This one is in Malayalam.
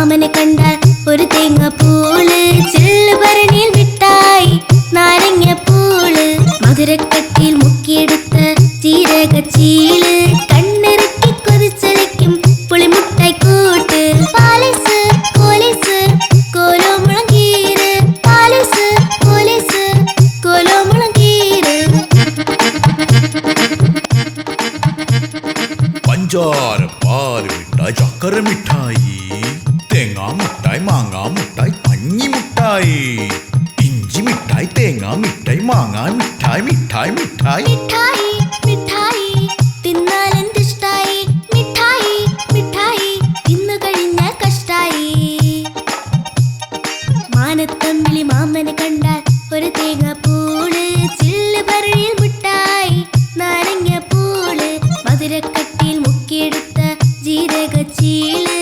മാമനെ കണ്ടാൽ ഒരു തേങ്ങാപ്പൂള്, ചില്ലുഭരണിയിൽ മിഠായി നാരങ്ങപ്പൂള്, മധുരക്കട്ടിയിൽ മുക്കിയെടുത്ത ജീരകച്ചീള്, കണ്ണിറുക്കി കൊതിച്ചലയ്ക്കും പുളിമുട്ടായി കൂട്ട്, പാലസ് കോലസ് കോലോമുളങ്കീര്, പാലസ് കോലസ് കോലോമുളങ്കീര്. പഞ്ചാര പാല് മിഠായി, ചക്കര മിഠായി, തേങ്ങാ മിഠായി, മാങ്ങാ മിഠായി, പഞ്ഞി മിഠായി, ഇഞ്ചി മിഠായി, തേങ്ങാ മിഠായി, മാങ്ങാ മിഠായി, മിഠായി മിഠായി മിഠായി മിഠായി തിന്നാലെന്തിഷ്ടായി, മിഠായി മിഠായി തിന്നു കഴിഞ്ഞ കഷ്ടായി. മാനത്തമ്പിളി മാമനെ കണ്ടാൽ ഒരു തേങ്ങാപ്പൂള്, ചില്ലുഭരണിയിൽ മിഠായി നാരങ്ങപ്പൂള്, മധുരക്കട്ടിയിൽ മുക്കിയെടുത്ത ജീരകച്ചീള്,